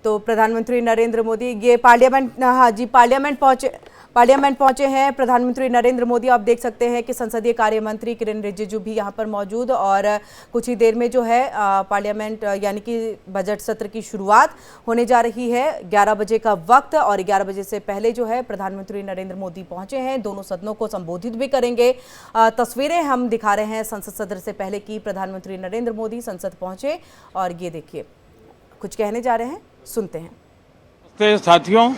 तो प्रधानमंत्री नरेंद्र मोदी ये पार्लियामेंट पहुंचे हैं प्रधानमंत्री नरेंद्र मोदी। आप देख सकते हैं कि संसदीय कार्य मंत्री किरेन रिजिजू भी यहां पर मौजूद, और कुछ ही देर में जो है पार्लियामेंट यानी कि बजट सत्र की शुरुआत होने जा रही है। 11 बजे का वक्त, और 11 बजे से पहले जो है प्रधानमंत्री नरेंद्र मोदी पहुंचे हैं, दोनों सदनों को संबोधित भी करेंगे। तस्वीरें हम दिखा रहे हैं संसद सत्र से पहले की प्रधानमंत्री नरेंद्र मोदी संसद पहुंचे, और ये देखिए कुछ कहने जा रहे हैं, सुनते हैं। साथियों,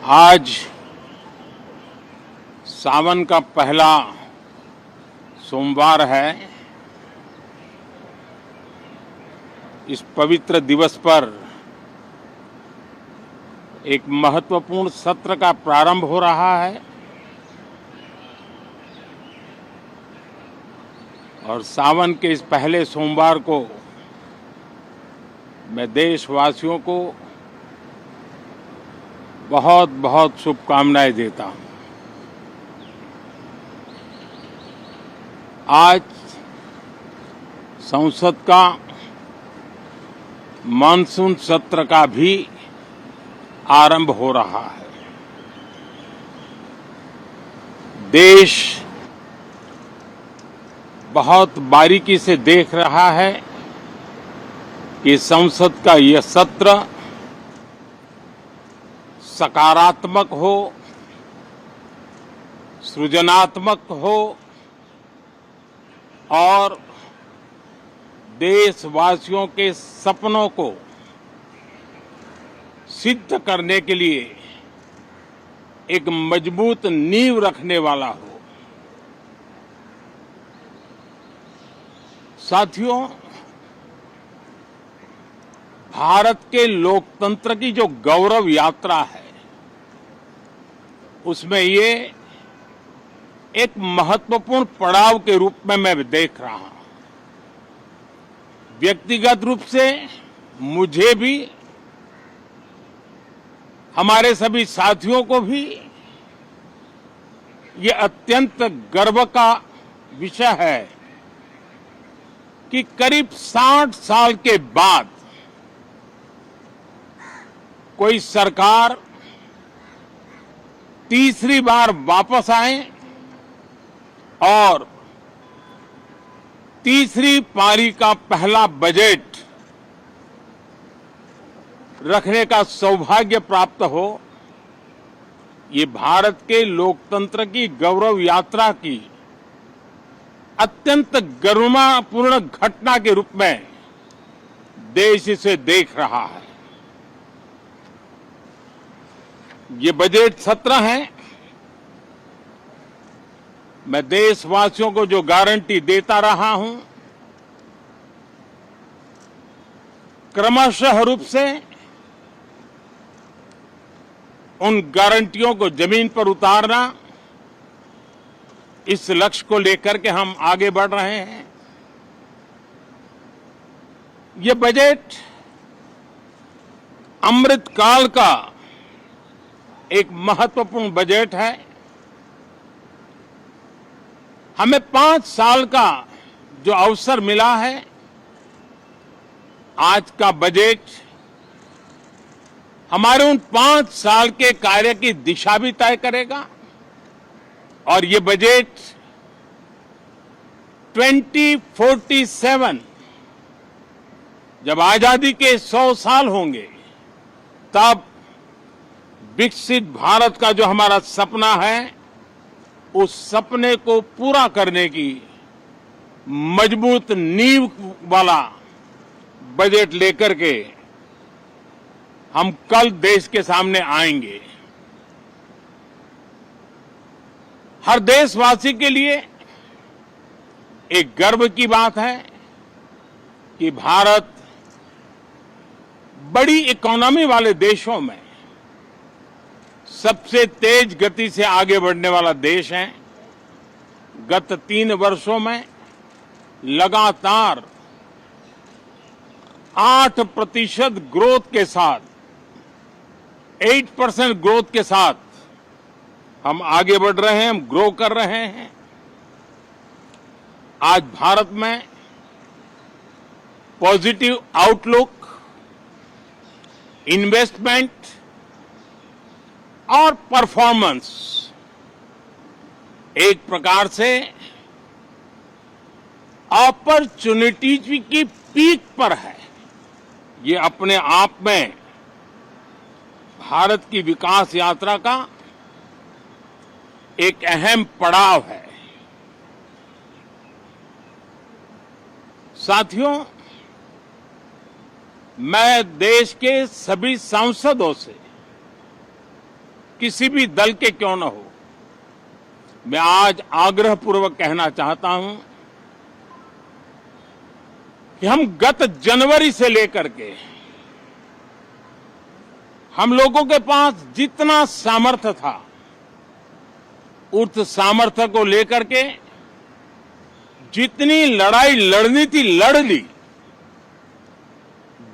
आज सावन का पहला सोमवार है। इस पवित्र दिवस पर एक महत्वपूर्ण सत्र का प्रारंभ हो रहा है, और सावन के इस पहले सोमवार को मैं देशवासियों को बहुत बहुत शुभकामनाएं देता हूं। आज संसद का मानसून सत्र का भी आरंभ हो रहा है। देश बहुत बारीकी से देख रहा है कि संसद का यह सत्र सकारात्मक हो, सृजनात्मक हो और देशवासियों के सपनों को सिद्ध करने के लिए एक मजबूत नींव रखने वाला हो। साथियों, भारत के लोकतंत्र की जो गौरव यात्रा है, उसमें ये एक महत्वपूर्ण पड़ाव के रूप में मैं देख रहा हूं। व्यक्तिगत रूप से मुझे भी, हमारे सभी साथियों को भी ये अत्यंत गर्व का विषय है कि करीब 60 साल के बाद कोई सरकार तीसरी बार वापस आए और तीसरी पारी का पहला बजट रखने का सौभाग्य प्राप्त हो। ये भारत के लोकतंत्र की गौरव यात्रा की अत्यंत गरिमापूर्ण घटना के रूप में देश इसे देख रहा है। ये बजट सत्र है। मैं देशवासियों को जो गारंटी देता रहा हूं, क्रमशः रूप से उन गारंटियों को जमीन पर उतारना, इस लक्ष्य को लेकर के हम आगे बढ़ रहे हैं। ये बजट अमृतकाल का एक महत्वपूर्ण बजट है। हमें 5 साल का जो अवसर मिला है, आज का बजट हमारे उन 5 साल के कार्य की दिशा भी तय करेगा। और ये बजट 2047 जब आजादी के 100 साल होंगे, तब विकसित भारत का जो हमारा सपना है, उस सपने को पूरा करने की मजबूत नींव वाला बजट लेकर के हम कल देश के सामने आएंगे। हर देशवासी के लिए एक गर्व की बात है कि भारत बड़ी इकोनॉमी वाले देशों में सबसे तेज गति से आगे बढ़ने वाला देश है। गत 3 वर्षों में लगातार 8% ग्रोथ के साथ, 8% ग्रोथ के साथ हम आगे बढ़ रहे हैं, हम ग्रो कर रहे हैं। आज भारत में पॉजिटिव आउटलुक, इन्वेस्टमेंट और परफॉर्मेंस एक प्रकार से अपॉर्चुनिटीज की पीक पर है। ये अपने आप में भारत की विकास यात्रा का एक अहम पड़ाव है। साथियों, मैं देश के सभी सांसदों से, किसी भी दल के क्यों न हो, मैं आज आग्रहपूर्वक कहना चाहता हूं कि हम गत जनवरी से लेकर के हम लोगों के पास जितना सामर्थ्य था, उस सामर्थ्य को लेकर के जितनी लड़ाई लड़नी थी लड़ ली।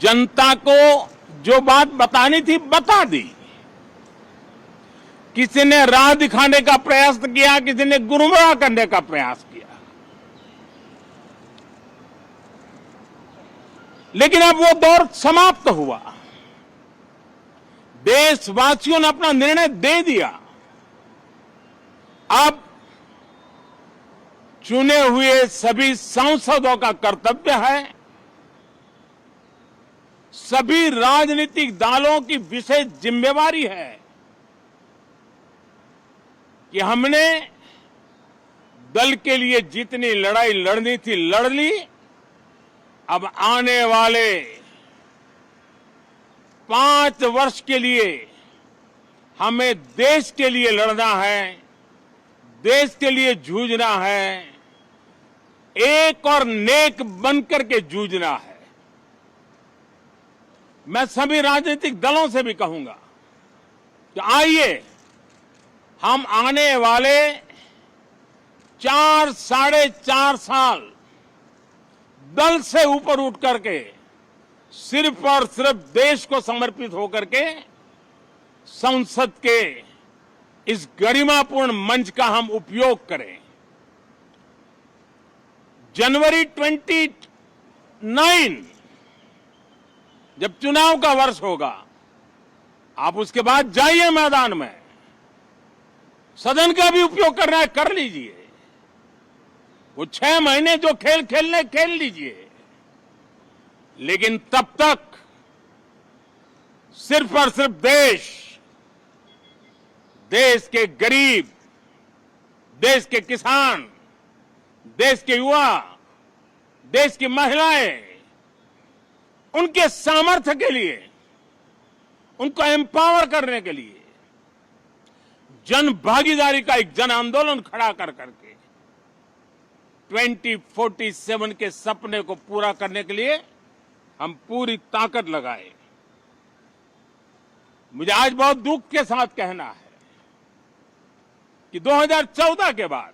जनता को जो बात बतानी थी बता दी। किसी ने राह दिखाने का प्रयास किया, किसी ने गुमराह करने का प्रयास किया, लेकिन अब वो दौर समाप्त हुआ। देशवासियों ने अपना निर्णय दे दिया। अब चुने हुए सभी सांसदों का कर्तव्य है, सभी राजनीतिक दलों की विशेष जिम्मेवारी है कि हमने दल के लिए जितनी लड़ाई लड़नी थी लड़ ली। अब आने वाले 5 वर्ष के लिए हमें देश के लिए लड़ना है, देश के लिए जूझना है, एक और नेक बनकर के जूझना है। मैं सभी राजनीतिक दलों से भी कहूंगा कि आइए हम आने वाले 4 साढ़े 4 साल दल से ऊपर उठ करके सिर्फ और सिर्फ देश को समर्पित होकर के संसद के इस गरिमापूर्ण मंच का हम उपयोग करें। जनवरी 29 जब चुनाव का वर्ष होगा, आप उसके बाद जाइए मैदान में, सदन का भी उपयोग करना है कर लीजिए। वो 6 महीने जो खेल खेलने खेल लीजिए, लेकिन तब तक सिर्फ और सिर्फ देश के गरीब, देश के किसान, देश के युवा, देश की महिलाएं, उनके सामर्थ्य के लिए, उनको एम्पावर करने के लिए जन भागीदारी का एक जन आंदोलन खड़ा कर करके 2047 के सपने को पूरा करने के लिए हम पूरी ताकत लगाए। मुझे आज बहुत दुख के साथ कहना है कि 2014 के बाद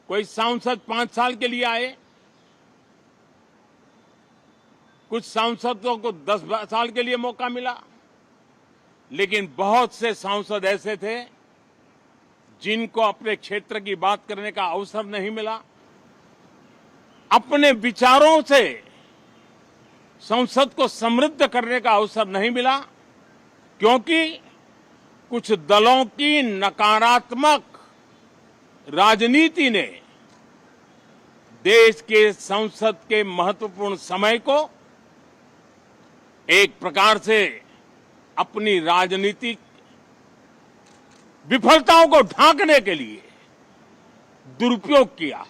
कोई सांसद 5 साल के लिए आए, कुछ सांसदों को 10 साल के लिए मौका मिला, लेकिन बहुत से सांसद ऐसे थे जिनको अपने क्षेत्र की बात करने का अवसर नहीं मिला, अपने विचारों से संसद को समृद्ध करने का अवसर नहीं मिला, क्योंकि कुछ दलों की नकारात्मक राजनीति ने देश के संसद के महत्वपूर्ण समय को एक प्रकार से अपनी राजनीतिक विफलताओं को ढांकने के लिए दुरुपयोग किया।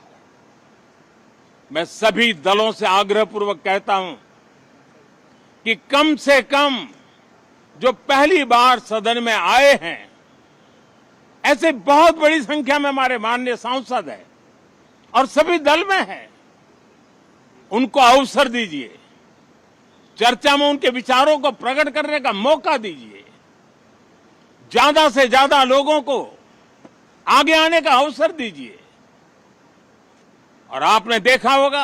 मैं सभी दलों से आग्रहपूर्वक कहता हूं कि कम से कम जो पहली बार सदन में आए हैं, ऐसे बहुत बड़ी संख्या में हमारे माननीय सांसद हैं और सभी दल में हैं, उनको अवसर दीजिए, चर्चा में उनके विचारों को प्रकट करने का मौका दीजिए, ज्यादा से ज्यादा लोगों को आगे आने का अवसर दीजिए। और आपने देखा होगा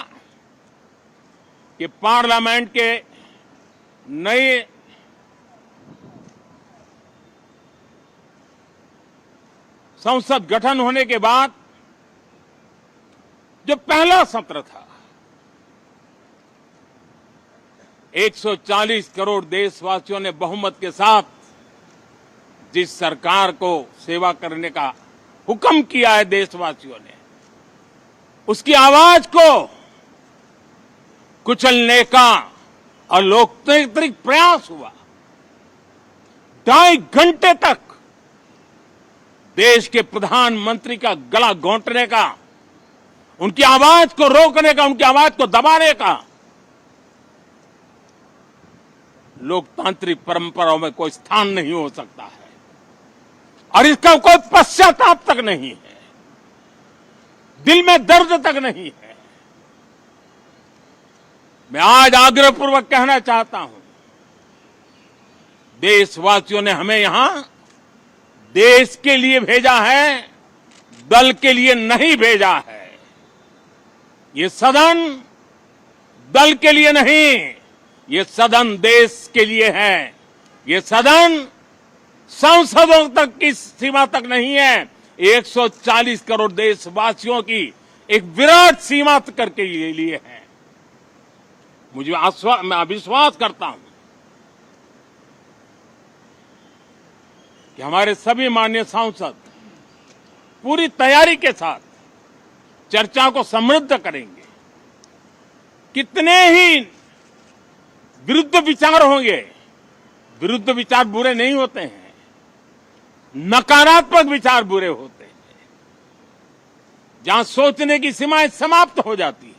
कि पार्लियामेंट के नए संसद गठन होने के बाद जो पहला सत्र था, 140 करोड़ देशवासियों ने बहुमत के साथ जिस सरकार को सेवा करने का हुक्म किया है देशवासियों ने, उसकी आवाज को कुचलने का अलोकतांत्रिक प्रयास हुआ। 2.5 घंटे तक देश के प्रधानमंत्री का गला घोंटने का, उनकी आवाज को रोकने का, उनकी आवाज को दबाने का लोकतांत्रिक परंपराओं में कोई स्थान नहीं हो सकता है और इसका कोई पश्चाताप तक नहीं है, दिल में दर्द तक नहीं है। मैं आज आग्रहपूर्वक कहना चाहता हूं, देशवासियों ने हमें यहां देश के लिए भेजा है, दल के लिए नहीं भेजा है। ये सदन दल के लिए नहीं, ये सदन देश के लिए है। ये सदन सांसदों तक की सीमा तक नहीं है, 140 करोड़ देशवासियों की एक विराट सीमा करके लिए है। मैं विश्वास करता हूं कि हमारे सभी माननीय सांसद पूरी तैयारी के साथ चर्चा को समृद्ध करेंगे। कितने ही विरुद्ध विचार होंगे, विरुद्ध विचार बुरे नहीं होते हैं, नकारात्मक विचार बुरे होते हैं। जहां सोचने की सीमाएं समाप्त हो जाती है,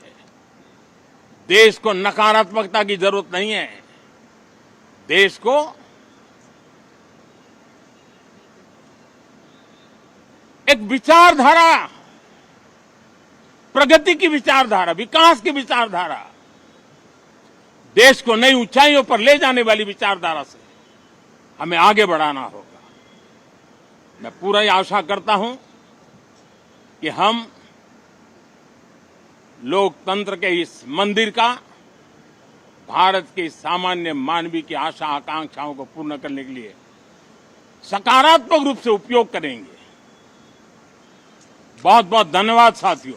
देश को नकारात्मकता की जरूरत नहीं है। देश को एक विचारधारा, प्रगति की विचारधारा, विकास की विचारधारा, देश को नई ऊंचाइयों पर ले जाने वाली विचारधारा से हमें आगे बढ़ाना होगा। मैं पूरा ही आशा करता हूं कि हम लोकतंत्र के इस मंदिर का भारत के सामान्य मानवीय की आशा आकांक्षाओं को पूर्ण करने के लिए सकारात्मक रूप से उपयोग करेंगे। बहुत बहुत धन्यवाद साथियों।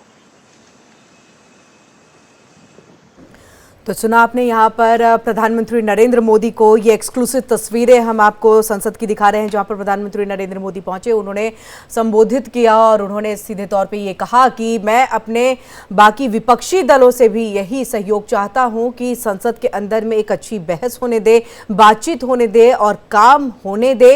तो सुना आपने यहाँ पर प्रधानमंत्री नरेंद्र मोदी को ये एक्सक्लूसिव तस्वीरें हम आपको संसद की दिखा रहे हैं, जहाँ पर प्रधानमंत्री नरेंद्र मोदी पहुंचे, उन्होंने संबोधित किया और उन्होंने सीधे तौर पे ये कहा कि मैं अपने बाकी विपक्षी दलों से भी यही सहयोग चाहता हूं कि संसद के अंदर में एक अच्छी बहस होने दे, बातचीत होने दे और काम होने दे।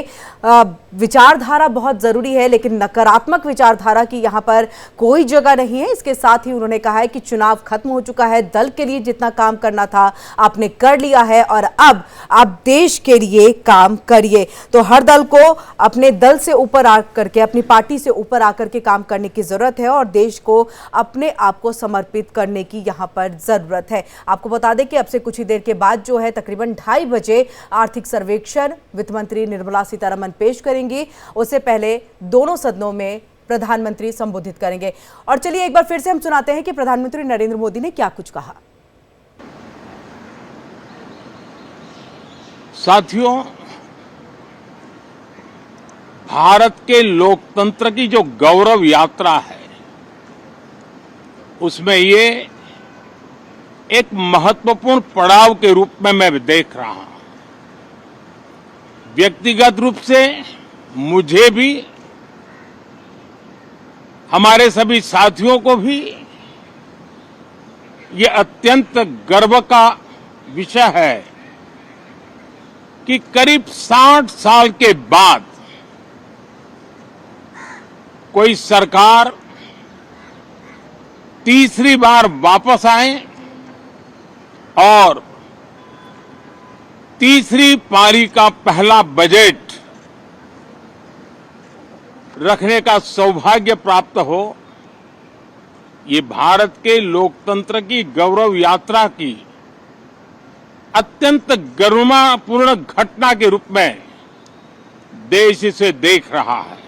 विचारधारा बहुत ज़रूरी है, लेकिन नकारात्मक विचारधारा की यहाँ पर कोई जगह नहीं है। इसके साथ ही उन्होंने कहा है कि चुनाव खत्म हो चुका है, दल के लिए जितना काम करना था आपने कर लिया है और अब आप देश के लिए काम करिए। तो हर दल को अपने दल से ऊपर आकर के, अपनी पार्टी से ऊपर आकर के काम करने की जरूरत है और देश को अपने आप को समर्पित करने की यहाँ पर जरूरत है। आपको बता दें कि अब से कुछ ही देर के बाद जो है तकरीबन 2:30 बजे आर्थिक सर्वेक्षण वित्त मंत्री निर्मला सीतारमण पेश करेंगी। उससे पहले दोनों सदनों में प्रधानमंत्री संबोधित करेंगे। और चलिए एक बार फिर से हम सुनाते हैं कि प्रधानमंत्री नरेंद्र मोदी ने क्या कुछ कहा। साथियों, भारत के लोकतंत्र की जो गौरव यात्रा है, उसमें ये एक महत्वपूर्ण पड़ाव के रूप में मैं देख रहा हूं। व्यक्तिगत रूप से मुझे भी, हमारे सभी साथियों को भी ये अत्यंत गर्व का विषय है कि करीब 60 साल के बाद कोई सरकार तीसरी बार वापस आए और तीसरी पारी का पहला बजट रखने का सौभाग्य प्राप्त हो। ये भारत के लोकतंत्र की गौरव यात्रा की अत्यंत गरिमापूर्ण घटना के रूप में देश इसे देख रहा है।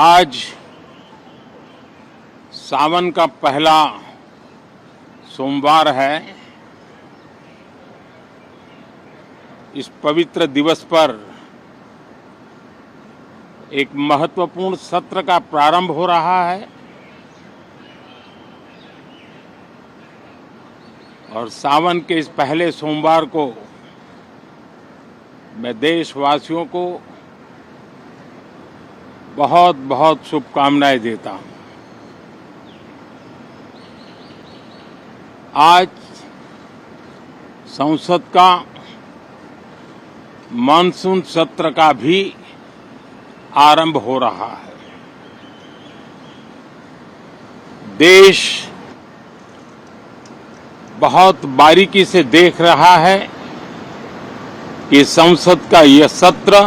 आज सावन का पहला सोमवार है। इस पवित्र दिवस पर एक महत्वपूर्ण सत्र का प्रारंभ हो रहा है और सावन के इस पहले सोमवार को मैं देशवासियों को बहुत बहुत शुभकामनाएं देता हूं। आज संसद का मानसून सत्र का भी आरंभ हो रहा है। देश बहुत बारीकी से देख रहा है कि संसद का यह सत्र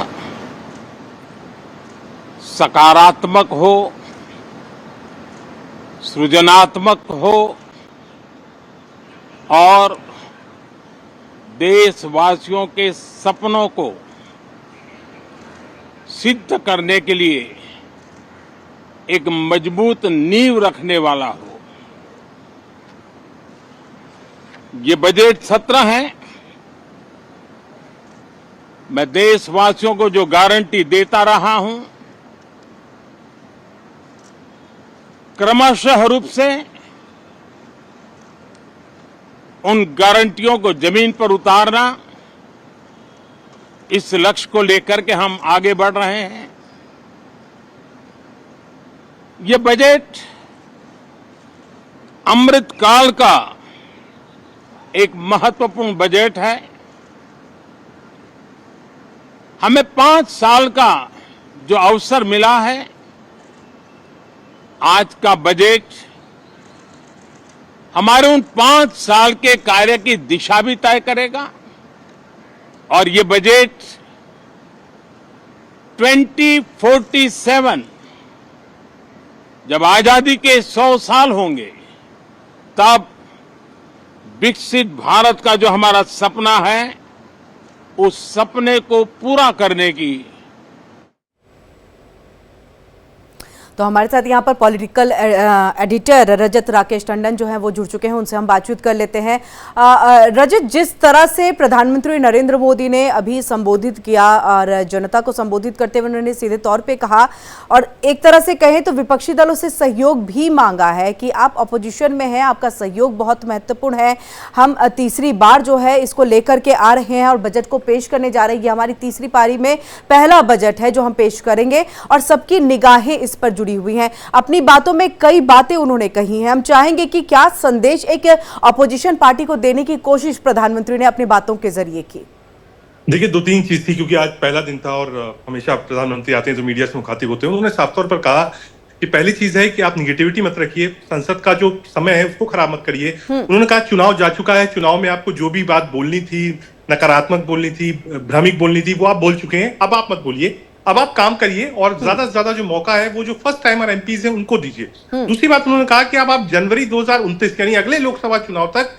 सकारात्मक हो, सृजनात्मक हो और देशवासियों के सपनों को सिद्ध करने के लिए एक मजबूत नींव रखने वाला हो। ये बजट सत्र है। मैं देशवासियों को जो गारंटी देता रहा हूं, क्रमशः रूप से उन गारंटियों को जमीन पर उतारना, इस लक्ष्य को लेकर के हम आगे बढ़ रहे हैं। ये बजट अमृतकाल का एक महत्वपूर्ण बजट है। हमें 5 साल का जो अवसर मिला है, आज का बजट हमारे उन 5 साल के कार्य की दिशा भी तय करेगा। और ये बजट 2047 जब आजादी के 100 साल होंगे, तब विकसित भारत का जो हमारा सपना है, उस सपने को पूरा करने की। तो हमारे साथ यहाँ पर पॉलिटिकल एडिटर रजत राकेश टंडन जो हैं वो जुड़ चुके हैं, उनसे हम बातचीत कर लेते हैं। रजत, जिस तरह से प्रधानमंत्री नरेंद्र मोदी ने अभी संबोधित किया और जनता को संबोधित करते हुए उन्होंने सीधे तौर पे कहा और एक तरह से कहें तो विपक्षी दलों से सहयोग भी मांगा है कि आप अपोजिशन में हैं, आपका सहयोग बहुत महत्वपूर्ण है। हम तीसरी बार जो है इसको लेकर के आ रहे हैं और बजट को पेश करने जा रहे हैं। हमारी तीसरी पारी में पहला बजट है जो हम पेश करेंगे और सबकी निगाहें इस पर जुड़ी हुई हैं। अपनी बातों में कई बातें उन्होंने कही हैं। हम चाहेंगे कि क्या संदेश एक अपोजिशन पार्टी को देने की कोशिश प्रधानमंत्री ने अपनी बातों के जरिए की। देखिए, 2-3 चीज थी, क्योंकि आज पहला दिन था और हमेशा प्रधानमंत्री आते हैं तो मीडिया से मुखातिब होते हैं। उन्होंने साफ तौर पर कहा कि पहली चीज है कि आप निगेटिविटी मत रखिए, संसद का जो समय है उसको खराब मत करिए। उन्होंने कहा चुनाव जा चुका है, चुनाव में आपको जो भी बात बोलनी थी, नकारात्मक बोलनी थी, भ्रामक बोलनी थी, वो आप बोल चुके हैं। अब आप मत बोलिए, अब आप काम करिए और ज्यादा से ज्यादा जो मौका है वो जो फर्स्ट टाइमर एमपीज हैं उनको दीजिए। दूसरी बात उन्होंने कहा कि अब आप जनवरी 2029 यानी अगले लोकसभा चुनाव तक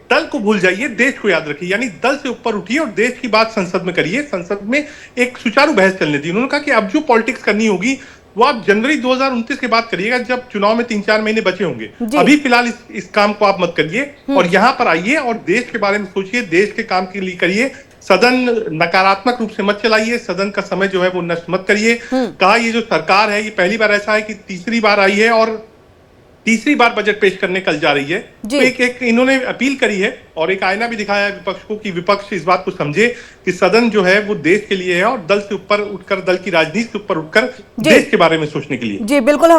दल को भूल जाइए, देश को याद रखिए। यानी दल से ऊपर उठिए और देश की बात संसद में करिए, संसद में एक सुचारू बहस चलने दी। उन्होंने कहा कि अब जो पॉलिटिक्स करनी होगी वो आप जनवरी 2029 के बाद करिएगा, जब चुनाव में 3-4 महीने बचे होंगे। अभी फिलहाल इस काम को आप मत करिए और यहाँ पर आइए और देश के बारे में सोचिए, देश के काम के लिए करिए। सदन नकारात्मक रूप से मत चलाइए, सदन का समय जो है वो नष्ट मत करिए। कहा ये जो सरकार है ये पहली बार ऐसा है कि तीसरी बार आई है और तीसरी बार बजट पेश करने कल जा रही है। तो एक इन्होंने अपील करी है और एक आईना भी दिखाया है विपक्ष को कि विपक्ष इस बात को समझे कि सदन जो है वो देश के लिए है और दल से ऊपर उठकर, दल की राजनीति से ऊपर उठकर देश के बारे में सोचने के लिए। जी बिल्कुल।